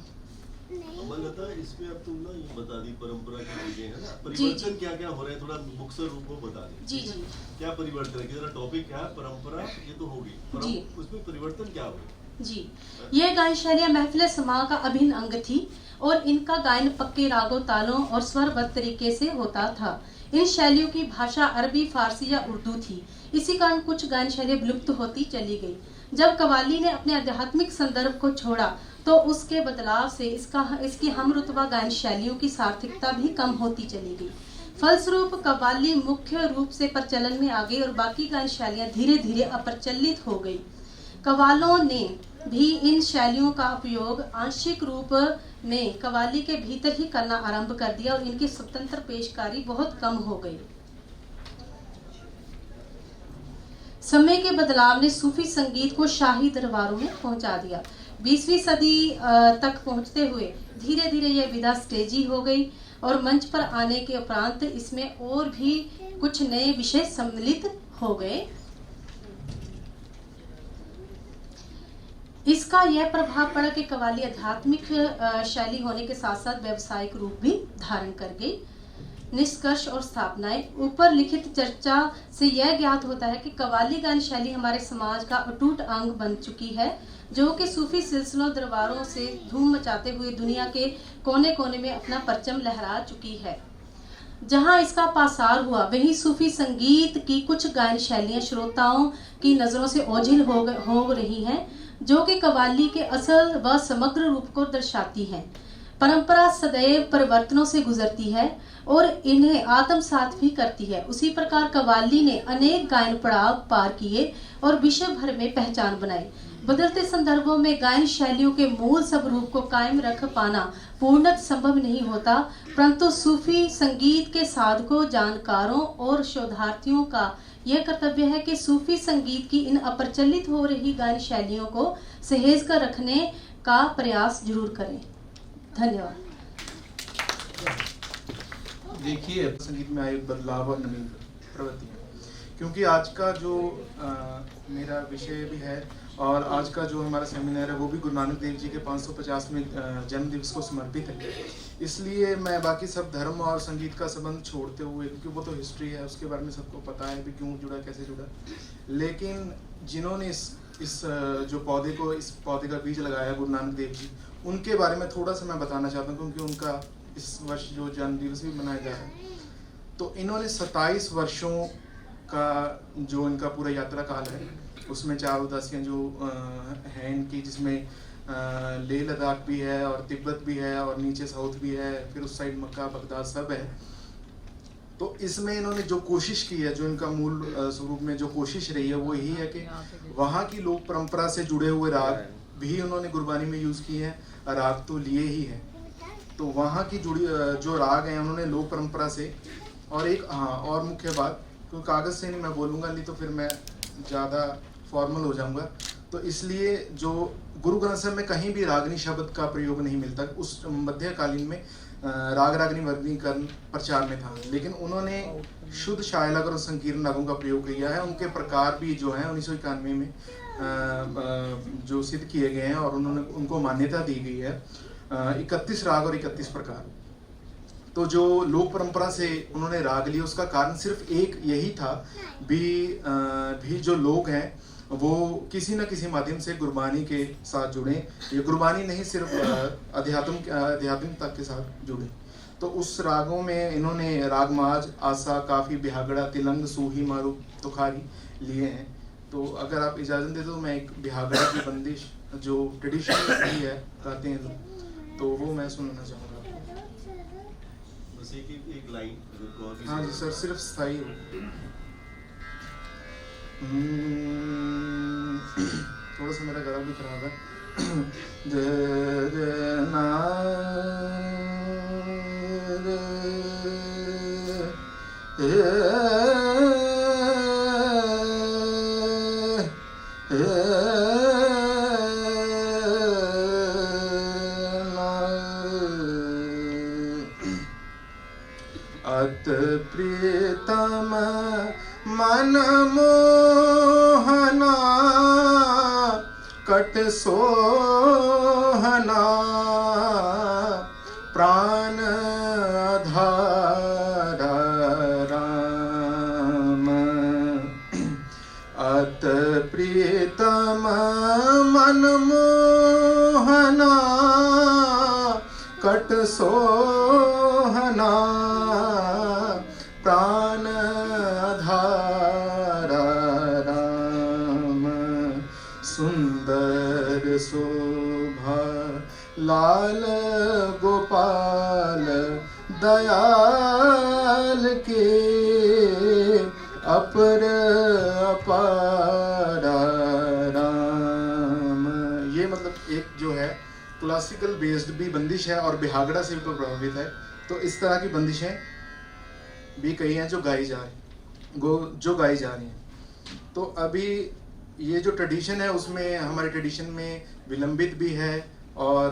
अमलता, इसमें अब तुम ना ये बता दी परंपरा की चीजें है ना, जी, परिवर्तन क्या क्या हो रहे हैं, थोड़ा मुख्तर रूप में बता दी। जी जी क्या परिवर्तन है, जरा टॉपिक क्या है, परंपरा ये तो होगी, जी। उसमें परिवर्तन क्या हो? जी, ये गायन शैलियाँ महफिल समा का अभिन्न अंग थी और इनका गायन पक्के रागों, तालों और स्वरबद्ध तरीके से होता था। इन शैलियों की भाषा अरबी, फारसी या उर्दू थी। इसी कारण कुछ गायन शैलियाँ विलुप्त होती चली गई। जब कव्वाली ने अपने आध्यात्मिक संदर्भ को छोड़ा तो उसके बदलाव से इसकी हमरुतबा गायन शैलियों की सार्थकता भी कम होती चली गई। फलस्वरूप कव्वाली मुख्य रूप से प्रचलन में आ गई और बाकी गायन शैलियाँ धीरे धीरे अप्रचलित हो गई। कव्वालों ने भी इन शैलियों का उपयोग आंशिक रूप में कव्वाली के भीतर ही करना आरंभ कर दिया और इनकी स्वतंत्र पेशकारी बहुत कम हो गई। समय के बदलाव ने सूफी संगीत को शाही दरबारों में पहुंचा दिया। 20वीं सदी तक पहुंचते हुए धीरे धीरे यह विधा स्टेजी हो गई और मंच पर आने के उपरांत इसमें और भी कुछ नए विषय सम्मिलित हो गए। इसका यह प्रभाव पड़ा कि कव्वाली आध्यात्मिक शैली होने के साथ साथ व्यावसायिक रूप भी धारण कर गई। निष्कर्ष और स्थापनाएं। ऊपर लिखित चर्चा से यह ज्ञात होता है कि कव्वाली गान शैली हमारे समाज का अटूट अंग बन चुकी है, जो कि सूफी सिलसिलों दरबारों से धूम मचाते हुए दुनिया के कोने कोने में अपना परचम लहरा चुकी है। जहां इसका पासार हुआ वहीं सूफी संगीत की कुछ गायन शैलियां श्रोताओं की नजरों से ओझिल हो रही हैं, जो कि कव्वाली के असल व समग्र रूप को दर्शाती हैं। परंपरा सदैव परिवर्तनों से गुजरती है और इन्हें आत्मसात भी करती है। उसी प्रकार कव्वाली ने अनेक गायन पड़ाव पार किए और विश्व भर में पहचान बनाई। बदलते संदर्भों में गायन शैलियों के मूल स्वरूप को कायम रख पाना पूर्णतः संभव नहीं होता, परंतु सूफी संगीत के साधकों, जानकारों और शोधार्थियों का यह कर्तव्य है कि सूफी संगीत की इन अप्रचलित हो रही गायन शैलियों को सहेज कर रखने का प्रयास जरूर करें। धन्यवाद। देखिए, संगीत में आए बदलाव और नवीन प्रवृत्तियाँ, क्योंकि आज का जो मेरा विषय भी है और आज का जो हमारा सेमिनार है वो भी गुरु नानक देव जी के 550वें जन्म दिवस को समर्पित है। इसलिए मैं बाकी सब धर्म और संगीत का संबंध छोड़ते हुए, क्योंकि वो तो हिस्ट्री है, उसके बारे में सबको पता है भी क्यों जुड़ा, कैसे जुड़ा, लेकिन जिन्होंने इस जो इस पौधे का बीज लगाया गुरु नानक देव जी, उनके बारे में थोड़ा सा मैं बताना चाहता हूँ, क्योंकि उनका इस वर्ष जो जन्म दिवस भी मनाया जा रहा है। तो इन्होंने 27 वर्षों का जो इनका पूरा यात्रा काल है, उसमें 4 उदासियाँ जो हैं इनकी, जिसमें लेह लद्दाख भी है और तिब्बत भी है और नीचे साउथ भी है, फिर उस साइड मक्का बगदाद सब है। तो इसमें इन्होंने जो कोशिश की है, जो इनका मूल स्वरूप में जो कोशिश रही है वो यही है कि वहाँ की लोक परंपरा से जुड़े हुए राग भी उन्होंने गुरबानी में यूज़ किए हैं। राग तो लिए ही हैं, तो वहाँ की जुड़ी जो राग हैं उन्होंने लोक परंपरा से, और एक और मुख्य बात, क्योंकि कागज़ से नहीं मैं बोलूँगा, नहीं तो फिर मैं ज़्यादा फॉर्मल हो जाऊँगा, तो इसलिए जो गुरु ग्रंथ साहिब में कहीं भी रागनी शब्द का प्रयोग नहीं मिलता। उस मध्यकालीन में राग रागनी वर्गीकरण प्रचार में था, लेकिन उन्होंने शुद्ध शायलागर और संकीर्ण रागों का प्रयोग किया है। उनके प्रकार भी जो हैं 1991 में जो सिद्ध किए गए हैं और उनको मान्यता दी गई है, 31 राग और 31 प्रकार। तो जो लोक परंपरा से उन्होंने राग लिए, उसका कारण सिर्फ एक यही था भी जो लोग हैं वो किसी न किसी माध्यम से गुरबानी के साथ जुड़े, ये गुरबानी नहीं सिर्फ आध्यात्मिकता के साथ जुड़े। तो उस रागों में इन्होंने रागमाज, आसा, काफी, बिहागड़ा, तिलंग, सूही, मारू, तुखारी लिए हैं। तो अगर आप इजाज़त दे तो मैं एक बिहागड़ा की बंदिश जो ट्रेडिशनल भी है, गाते हैं लोग, तो वो मैं सुनना चाहूँगा। बस एक लाइन। हाँ जी सर, सिर्फ स्थाई हो। थोड़ा सा मेरा गला भी खराब है। दे दे ना अत प्रीतम मन मोहना कट सोहना प्राण धारा राम। अत प्रीतम मन मोहना कट सोहना प्राण धारा राम। सुंदर शोभा लाल गोपाल दयाल के अपर अपारा राम। ये मतलब एक जो है क्लासिकल बेस्ड भी बंदिश है और बिहागड़ा से भी प्रभावित है। तो इस तरह की बंदिशें भी कई हैं जो गाई जा रही हैं। तो अभी ये जो ट्रेडिशन है उसमें हमारे ट्रेडिशन में विलंबित भी है और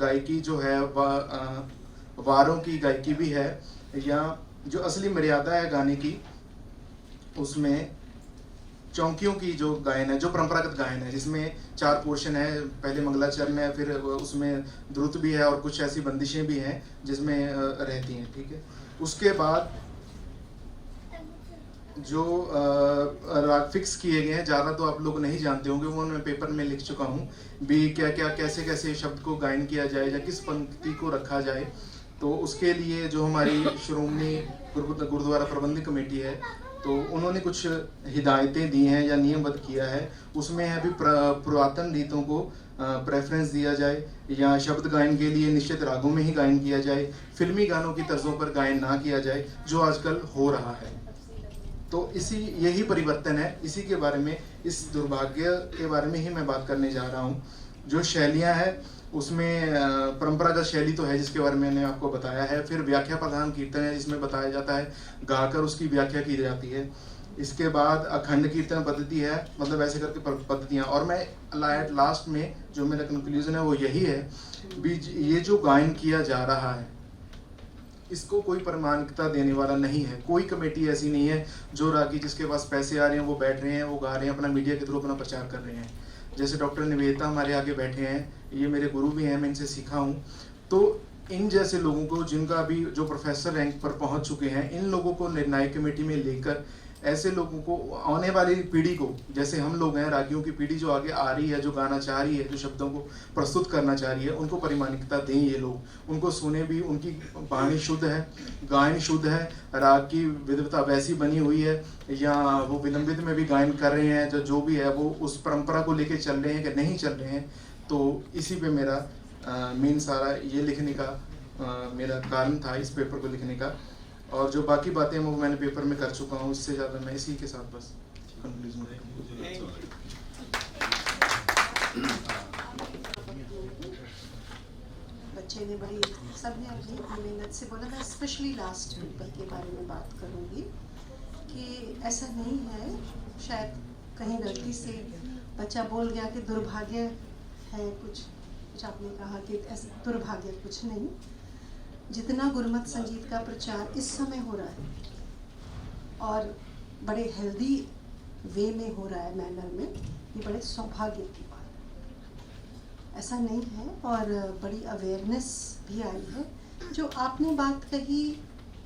गायकी जो है वारों की गायकी भी है, या जो असली मर्यादा है गाने की उसमें चौकियों की जो गायन है, जो परंपरागत गायन है जिसमें 4 पोर्शन है, पहले मंगलाचरण है, फिर उसमें द्रुत भी है और कुछ ऐसी बंदिशें भी हैं जिसमें रहती हैं, ठीक है। उसके बाद जो राग फिक्स किए गए हैं, ज़्यादा तो आप लोग नहीं जानते होंगे, वो मैं पेपर में लिख चुका हूँ भी क्या क्या कैसे कैसे शब्द को गायन किया जाए या किस पंक्ति को रखा जाए। तो उसके लिए जो हमारी श्रोमणी गुरुद्वारा प्रबंधक कमेटी है तो उन्होंने कुछ हिदायतें दी हैं या नियमबद्ध किया है। उसमें है भी पुरातन रीतों को प्रेफरेंस दिया जाए या शब्द गायन के लिए निश्चित रागों में ही गायन किया जाए, फिल्मी गानों की तर्जों पर गायन ना किया जाए जो आजकल हो रहा है। तो यही परिवर्तन है, इसी के बारे में, इस दुर्भाग्य के बारे में ही मैं बात करने जा रहा हूँ। जो शैलियाँ हैं उसमें परंपरागत शैली तो है जिसके बारे में मैंने आपको बताया है, फिर व्याख्या प्रधान कीर्तन है जिसमें बताया जाता है, गाकर उसकी व्याख्या की जाती है। इसके बाद अखंड कीर्तन पद्धति है, मतलब ऐसे करके पद्धतियाँ। और मैं लास्ट में जो मेरा कंक्लूजन है वो यही है भी ये जो गायन किया जा रहा है इसको कोई प्रामाणिकता देने वाला नहीं है। कोई कमेटी ऐसी नहीं है जो रागी जिसके पास पैसे आ रहे हैं वो बैठ रहे हैं, वो गा रहे हैं, अपना मीडिया के थ्रू अपना प्रचार कर रहे हैं। जैसे डॉक्टर निवेदिता हमारे आगे बैठे हैं, ये मेरे गुरु भी हैं, मैं इनसे सीखा हूँ। तो इन जैसे लोगों को जिनका अभी जो प्रोफेसर रैंक पर पहुँच चुके हैं, इन लोगों को निर्णायक कमेटी में लेकर ऐसे लोगों को, आने वाली पीढ़ी को, जैसे हम लोग हैं, रागियों की पीढ़ी जो आगे आ रही है, जो गाना चाह रही है, जो शब्दों को प्रस्तुत करना चाह रही है, उनको परिमाणिकता दें। ये लोग उनको सुने भी, उनकी वाणी शुद्ध है, गायन शुद्ध है, राग की विद्वता वैसी बनी हुई है, या वो विलंबित में भी गायन कर रहे हैं, जो भी है वो उस परंपरा को लेके चल रहे हैं कि नहीं चल रहे हैं। तो इसी पे मेरा मेन सारा ये लिखने का मेरा कारण था, इस पेपर को लिखने का। और जो बाकी बातें वो मैंने पेपर में कर चुका हूँ, इससे ज़्यादा मैं इसी के साथ बस कंक्लूजन करूँगा। बच्चे ने बड़ी, सबने अपनी मेहनत से बोला। मैं स्पेशली लास्ट पेपर के बारे में बात करूँगी कि ऐसा नहीं है, शायद कहीं गलती से बच्चा बोल गया कि दुर्भाग्य है, कुछ आपने कहा कि ऐसा दुर्भाग्य कुछ नहीं। जितना गुरमत संगीत का प्रचार इस समय हो रहा है और बड़े हेल्दी वे में हो रहा है, मैनर में, ये बड़े सौभाग्य की बात है। ऐसा नहीं है, और बड़ी अवेयरनेस भी आई है। जो आपने बात कही,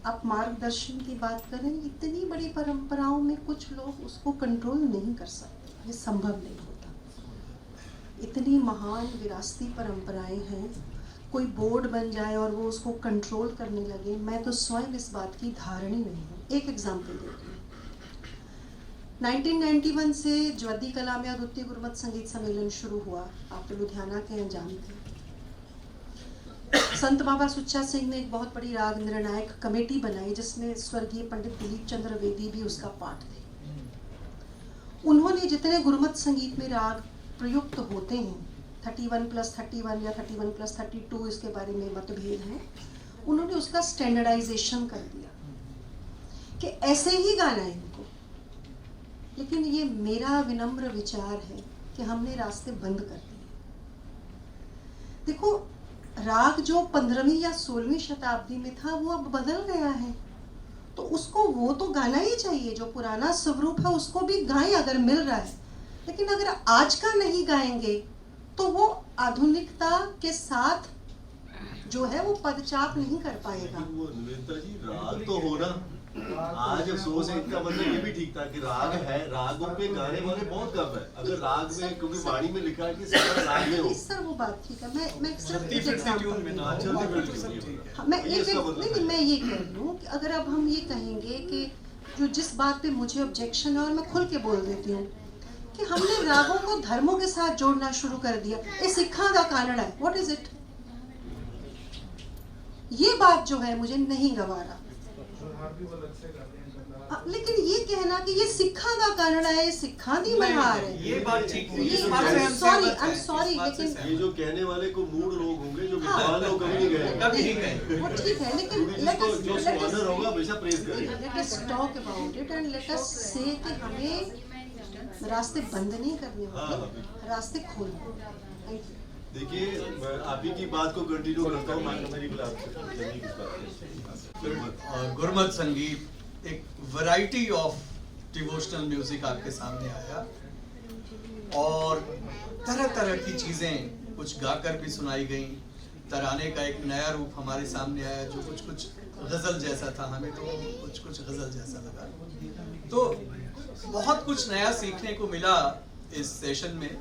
आप मार्गदर्शन की बात करें, इतनी बड़ी परंपराओं में कुछ लोग उसको कंट्रोल नहीं कर सकते, ये संभव नहीं होता। इतनी महान विरासती परंपराएं हैं, कोई बोर्ड बन जाए और वो उसको कंट्रोल करने लगे, मैं तो स्वयं इस बात की धारणी नहीं हूँ। एक एग्जाम्पल देती हूँ। 1991 से ज्वदी कला में अद्वितीय गुरमत संगीत सम्मेलन शुरू हुआ। आप तो लुधियाना के अंजाम थे। संत बाबा सुच्चा सिंह ने एक बहुत बड़ी राग निर्णायक कमेटी बनाई जिसमें स्वर्गीय पंडित दिलीप चंद्र वेदी भी उसका पार्ट थे। उन्होंने जितने गुरमत संगीत में राग प्रयुक्त होते हैं 31+31 या 31+32 इसके बारे में मतभेद है, उन्होंने उसका स्टैंडर्डाइजेशन कर दिया कि ऐसे ही गाना है इनको। लेकिन ये मेरा विनम्र विचार है कि हमने रास्ते बंद कर दिए। देखो, राग जो 15वीं या 16वीं शताब्दी में था वो अब बदल गया है, तो उसको वो तो गाना ही चाहिए। जो पुराना स्वरूप है उसको भी गाएं अगर मिल रहा है, लेकिन अगर आज का नहीं गाएंगे तो वो आधुनिकता के साथ जो है वो पदचाप नहीं कर पाएगा। वो निवेदिता जी, राग तो होना आज अफसोस है, इनका मतलब ये भी ठीक था कि राग है, रागों पे गाने वाले बहुत कम है। अगर राग में, क्योंकि वाणी में लिखा है कि सारा राग में हो। सर वो बात ठीक है, मैं सिर्फ एक ट्यून में ना एग्जांपल मैं ये कह रही हूँ कि अगर अब हम ये कहेंगे कि जो जिस बात पे मुझे ऑब्जेक्शन है, और मैं खुल के बोल देती हूँ कि हमने रागों को धर्मों के साथ जोड़ना शुरू कर दिया। ये सिखा का कानड़ा है, व्हाट इज इट? ये बात जो है मुझे नहीं गवारा। लेकिन ये कहना कि ये सिखा का कानड़ा है, ये सिखा दी महार है, ये बात ठीक नहीं है। I'm sorry, लेकिन ये जो कहने वाले को मूड लोग होंगे, जो विद्वान लोग कभी नहीं गए, वो ठीक है, लेकिन जो स्कॉलर होगा हमेशा प्रेज करेगा। let us talk about it and let us say कि हमें रास्ते बंद नहीं करने होते, रास्ते खोलने। Thank you. देखिए, मैं आप ही की बात को कंटिन्यू करता हूँ। मेरी गुरमत संगीत एक वैरायटी ऑफ डिवोशनल म्यूजिक आपके सामने आया, और तरह तरह की चीजें कुछ गाकर भी सुनाई गई। तराने का एक नया रूप हमारे सामने आया जो कुछ कुछ गजल जैसा था, हमें तो कुछ कुछ गजल जैसा लगा। तो बहुत कुछ नया सीखने को मिला इस सेशन में,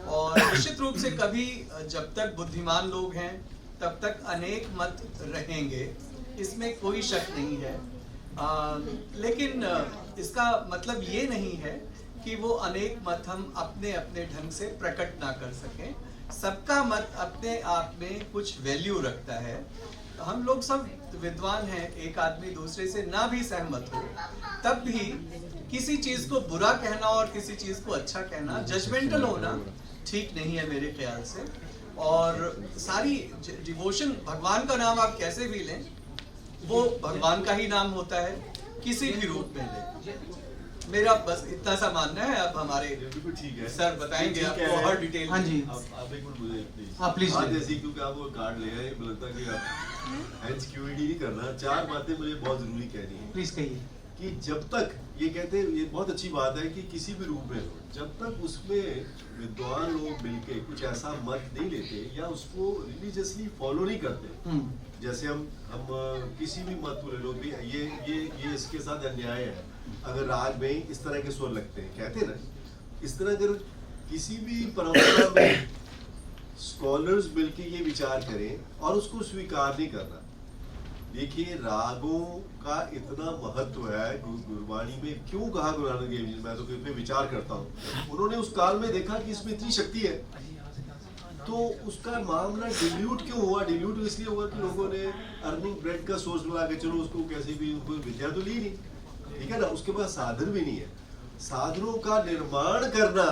और निश्चित रूप से कभी जब तक बुद्धिमान लोग हैं तब तक अनेक मत रहेंगे, इसमें कोई शक नहीं है। लेकिन इसका मतलब ये नहीं है कि वो अनेक मत हम अपने अपने ढंग से प्रकट ना कर सकें। सबका मत अपने आप में कुछ वैल्यू रखता है। हम लोग सब विद्वान हैं, एक आदमी दूसरे से ना भी सहमत हो तब भी किसी चीज को बुरा कहना और किसी चीज को अच्छा कहना, जजमेंटल होना ठीक नहीं है मेरे ख्याल से। और सारी डिवोशन, भगवान का नाम आप कैसे भी लें, वो भगवान का ही नाम होता है, किसी भी रूप में लें। मेरा बस इतना सा मानना है। अब हमारे ठीक है, सर बताएंगे आपको और डिटेल। हाँ जी, आप एक मिनट मुझे प्लीज। हाँ, जैसे क्योंकि आप वो कार्ड ले आए, मुझे लगता है कि आप हैंड्स क्यूडी नहीं करना। 4 बातें मुझे बहुत जरूरी कहनी है। प्लीज कहिए। कि जब तक ये कहते हैं, ये बहुत अच्छी बात है कि किसी भी रूप में, जब तक उसमें विद्वान लोग मिलके कुछ ऐसा मत नहीं लेते या उसको रिलीजियसली फॉलो नहीं करते, जैसे हम किसी भी मत को ले लो भी, ये इसके साथ अन्याय है अगर राग में इस तरह के स्वर लगते हैं, कहते हैं ना, इस तरह अगर किसी भी परंपरा में स्कॉलर्स मिलके ये विचार करें और उसको स्वीकार नहीं करना। देखिए, रागों का इतना महत्व है गुरबाणी में। क्यों कहा गुरु नानक देव जी ने, मैं तो इस पे विचार करता हूँ। उन्होंने उस काल में देखा कि इसमें इतनी शक्ति है, तो उसका मामला डिल्यूट क्यों हुआ? डिल्यूट इसलिए हुआ कि लोगों ने अर्निंग ब्रेड का सोर्स बना के, चलो उसको कैसे भी, उनको विद्या तो ली नहीं, ठीक है ना, उसके बाद साधन भी नहीं है। साधनों का निर्माण करना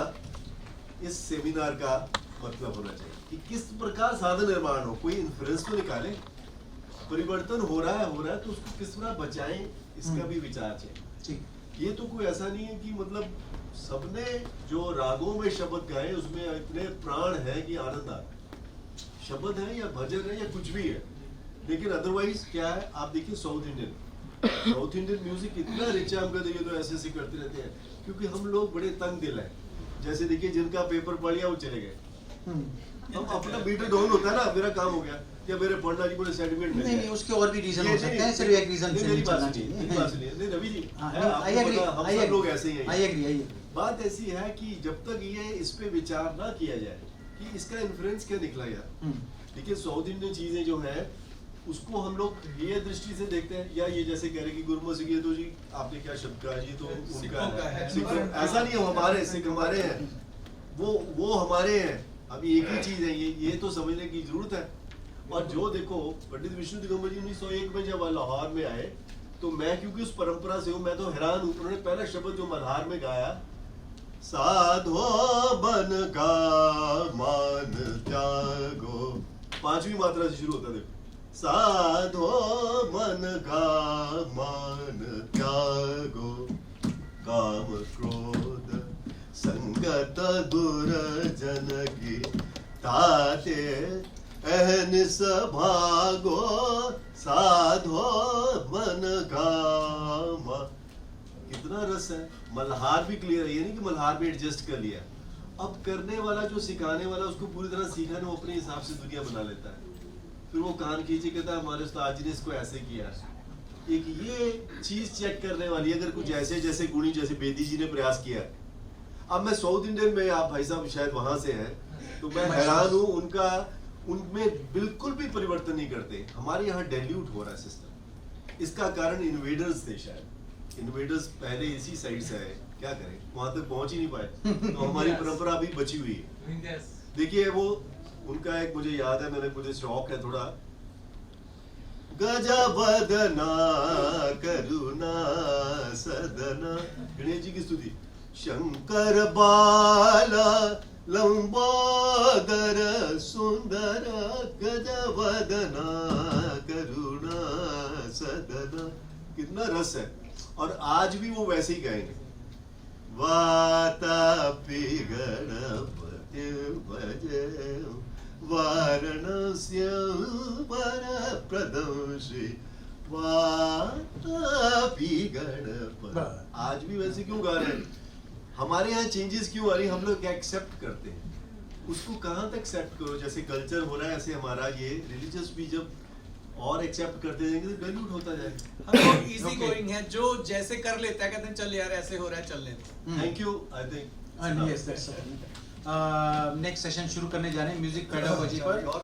इस सेमिनार का मतलब होना चाहिए कि किस प्रकार साधन निर्माण हो। कोई इन्फ्लुएंस तो निकाले, परिवर्तन हो रहा है तो उसको किस तरह बचाएं, इसका भी विचार चाहिए। ये तो कोई ऐसा नहीं है कि मतलब सबने जो रागों में शब्द गाए उसमें इतने प्राण है कि आनंद आ, शब्द है या भजन है या कुछ भी है, लेकिन अदरवाइज क्या है? आप देखिए साउथ इंडियन म्यूजिक इतना रिच है। हम कहते हैं तो ऐसे करते रहते हैं, क्योंकि हम लोग बड़े तंग दिल है। जैसे देखिए, जिनका पेपर पढ़ लिया वो चले गए, हम अपना मीटर डाउन होता है ना, मेरा काम हो गया या मेरे पढ़ना जी बोले सर्टिफिकेट मिल गया। नहीं, उसके और भी रीजन हो सकते हैं, सिर्फ एक रीजन से नहीं चलना चाहिए। नहीं रवि जी, आई एग्री, हम सब लोग ऐसे ही हैं। I agree. बात ऐसी है कि जब तक ये इस पे विचार ना किया जाए कि इसका इन्फ्लुएंस क्या निकला यार, देखिए साउथ इंडियन चीजें जो है उसको हम लोग ये दृष्टि से देखते हैं, या ये जैसे कह रहे कि गुरमत सिंह, ये तो जी आपने क्या शब्द कहा, ये तो उनका है। ऐसा नहीं है, हमारे सिख हमारे हैं, वो हमारे हैं। अभी एक ही चीज है, ये तो समझने की जरूरत है। और जो देखो, पंडित विष्णु दिगंबर जी 1901 में जब लाहौर में आए, तो मैं क्योंकि उस परंपरा से हूँ, मैं तो हैरान हूँ। उन्होंने पहला शब्द जो मल्हार में गाया साधो बन का मान त्यागो। 5वीं मात्रा से शुरू होता है, देखो। साधो मन का मान त्यागो, काम क्रोध संगत दुर्जन की ताते अहनिस भागो, साधो मन का कितना रस है। मल्हार भी क्लियर है, ये नहीं कि मल्हार भी एडजस्ट कर लिया। अब करने वाला जो सिखाने वाला उसको पूरी तरह सीखा नहीं, वो अपने हिसाब से दुनिया बना लेता है। फिर वो कान खींचे कहता है हमारे उस्ताद जी ने इसको ऐसे किया। एक ये चीज चेक करने वाली, अगर कुछ ऐसे जैसे गुणी जैसे बेदी जी ने प्रयास किया। अब मैं साउथ इंडियन में, आप भाई साहब शायद वहां से हैं, तो मैं हैरान हूँ उनका, उनमें बिल्कुल भी परिवर्तन नहीं करते। हमारे यहाँ डाइल्यूट हो रहा है सिस्टम। इसका कारण इन्वेडर्स थे शायद। इन्वेडर्स पहले इसी साइड से आए, क्या करें, वहां तक पहुंच ही नहीं पाए, तो हमारी परंपरा भी बची हुई है। देखिए वो उनका एक मुझे याद है, मुझे शौक है थोड़ा, गजबदना करुणा सदना, गणेश जी की स्तुति। शंकर बाला लंबोदर सुंदर, गजबदना करुणा सदना, कितना रस है। और आज भी वो वैसे ही गाएंगे। वातापि गणपति भजे वाराणस्य वरप्रदं श्री, वातापि गणपति। आज भी वैसे क्यों गा रहे हैं? हमारे यहाँ चेंजेस क्यों आ रही है? हम लोग क्या एक्सेप्ट करते हैं, उसको कहाँ तक एक्सेप्ट करो। जैसे कल्चर हो रहा है ऐसे हमारा ये रिलीजियस भी जब और एक्सेप्ट करते जाएंगे तो डाइल्यूट होता जाएगा। हम लोग इजी गोइंग है, जो जैसे कर लेता है कहते हैं चल यार ऐसे हो रहा है, चल लेते। Thank you. I think next session शुरू करने जा रहे हैं म्यूजिक पेडागोजी पर।